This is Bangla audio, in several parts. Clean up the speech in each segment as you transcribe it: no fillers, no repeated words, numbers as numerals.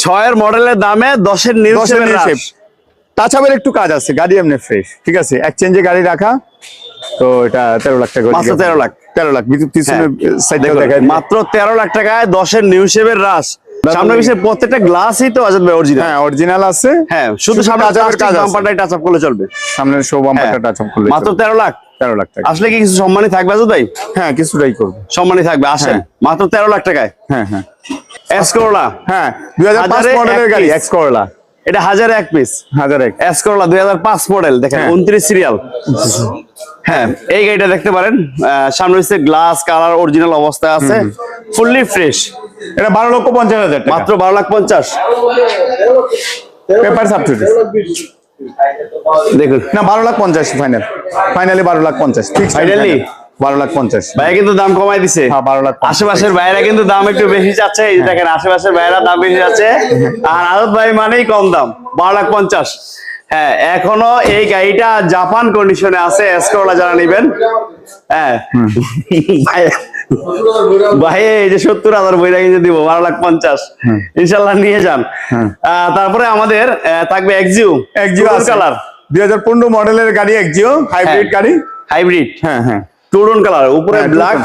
6 মডেলের দামে 10 নিউ শেপ। টাচআপের একটু কাজ আছে, গাড়ি এমনি ফ্রেশ, ঠিক আছে, এক্সচেঞ্জে গাড়ি রাখা। তো এটা 13 লাখ টাকা, মাত্র 13 লাখ। 13 লাখ পিছনে সাইডেও দেখাই, মাত্র 13 লাখ টাকায় 10 নিউ শেপের রাশ। সামনে পিছনে প্রত্যেকটা গ্লাসই তো আজাদ ভাই অরিজিনাল। হ্যাঁ অরিজিনাল আছে। হ্যাঁ শুধু সামনে বাম্পারটাই টাচ আপ করলে চলবে, সামনের শো বাম্পারটা টাচ আপ করলে। মাত্র 13 লাখ। 13 লাখ টাকা। আসলে কি কিছু সম্মানী থাকবে আজাদ ভাই? হ্যাঁ কিছুটাই করবে, সম্মানী থাকবে। আসেন মাত্র 13 লাখ টাকায়। হ্যাঁ হ্যাঁ এস করলা। হ্যাঁ 2005 মডেলের গাড়ি এক্স করলা। এটা 1001 পিস। 1001 এস করলা 2005 মডেল, দেখেন 29 সিরিয়াল। হ্যাঁ এই গাড়িটা দেখতে পারেন, সামনে হচ্ছে গ্লাস কালার অরিজিনাল অবস্থায় আছে, ফুললি ফ্রেশ। এটা 12,50,000 টাকা, মাত্র 12,50,000। Paper up to date. দেখুন না 12,50,000 ফাইনাল, ফাইনালি 12,50,000 ফিক্স। ফাইনালি 12,50,000 ভাই কিন্তু দাম কমাই দিছে। হ্যাঁ 12,50,000। আশেপাশের ভাইরা কিন্তু দাম একটু বেশি চাচ্ছে, এই দেখেন আশেপাশের ভাইরা দাম বেশি যাচ্ছে, আর আজাদ ভাই মানেই কম দাম 12,50,000। হ্যাঁ এখনো এই গাড়িটা জাপান কন্ডিশনে আছে, এস করলা যারা নেবেন। হ্যাঁ ভাই এই যে 70,000 বইটা কিনে দিব 12,50,000, ইনশাল্লাহ নিয়ে যান। তারপরে আমাদের থাকবে এক্সিও। এক্সিও কালার 2015 মডেলের গাড়ি, এক্সিও হাইব্রিড গাড়ি। হাইব্রিড হ্যাঁ হ্যাঁ টুরন কালার, উপরে ব্ল্যাক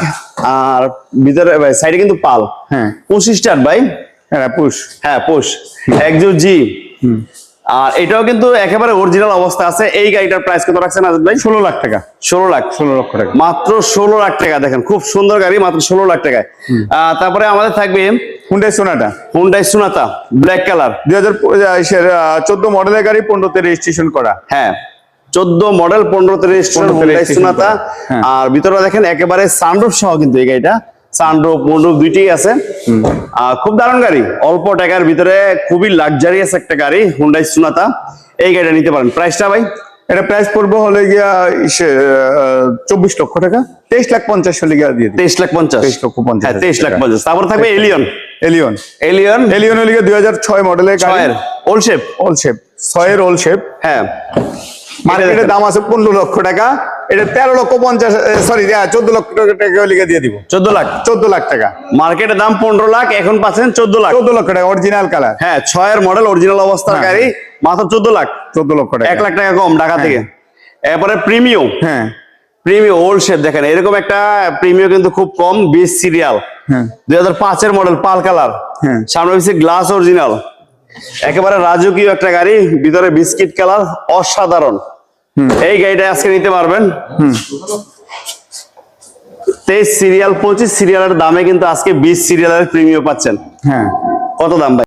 আর ভিতরে সাইডে কিন্তু পাল। হ্যাঁ 25 স্টার ভাই। হ্যাঁ পুশ। হ্যাঁ পুশ এক্সিও জি। আর এটাও কিন্তু একেবারে অরিজিনাল অবস্থা আছে। এই গাড়িটার প্রাইস কত রাখছেন আজাদ ভাই? 16 লাখ টাকা। 16 লাখ। 16 লক্ষ টাকা, মাত্র 16 লাখ টাকা। দেখেন খুব সুন্দর গাড়ি, মাত্র 16 লাখ টাকায়। তারপরে আমাদের থাকবে হুন্ডাই সোনাটা। হুন্ডাই সোনাতা ব্ল্যাক কালার, 2014 মডেলের গাড়ি, 15তে রেজিস্ট্রেশন করা। হ্যাঁ 14 মডেল 15তে রেজিস্ট্রেশন হুন্ডাই সোনাতা। আর ভিতরে দেখেন একেবারে সানরুফ সহ কিন্তু এই গাড়িটা, সানরুফ মুনরুফ দুইটাই আছে। খুব দারুণ গাড়ি, অল্প টাকার ভিতরে খুবই লাক্সারিয়াস একটা গাড়ি হুন্ডাই সোনাতা। এই গাড়িটা নিতে পারেন। প্রাইসটা ভাই? এটা প্রাইস পড়বে হলে গিয়া 24 লক্ষ টাকা। 23,50,000 হলে গিয়া দিয়ে দিই। 23,50,000। 23,50,000। হ্যাঁ 23,50,000। তারপর থাকবে এলিয়ন। এলিয়ন। এলিয়ন এলিয়ন হলে গিয়া 2006 মডেলের গাড়ি, 6 ওল্ড শেপ। ওল্ড শেপ, 6 এর ওল্ড শেপ। হ্যাঁ মার্কেটের দাম আছে 15 লক্ষ টাকা। এটা 13,50,000 সরি 14 লক্ষ টাকা হলে গিয়া দিয়ে দিব। 14 লাখ। 14 লাখ টাকা। মার্কেটের দাম 15 লাখ, এখন পাচ্ছেন 14 লাখ। 14 লক্ষ টাকা অরিজিনাল কালার। হ্যাঁ 6 এর মডেল অরিজিনাল অবস্থার গাড়ি, মাত্র 14 লাখ। 14 লক্ষ টাকা, 1 লাখ টাকা কম ঢাকা থেকে। এরপরে প্রিমিয়ম। হ্যাঁ প্রিমিয়ম ওল্ড শেপ, দেখেন এরকম একটা প্রিমিয়ম কিন্তু খুব কম, 20 সিরিয়াল, 2005 এর মডেল, পাল কালার, সামনে পিছে গ্লাস অরিজিনাল, একেবারে রাজকীয় একটা গাড়ি, ভিতরে বিস্কিট কালার, অসাধারণ। এই গাড়িটা আজকে নিতে পারবেন 23 সিরিয়াল 25 সিরিয়ালের দামে, কিন্তু আজকে 20 সিরিয়ালের প্রিমিয়ম পাচ্ছেন। হ্যাঁ কত দাম ভাই?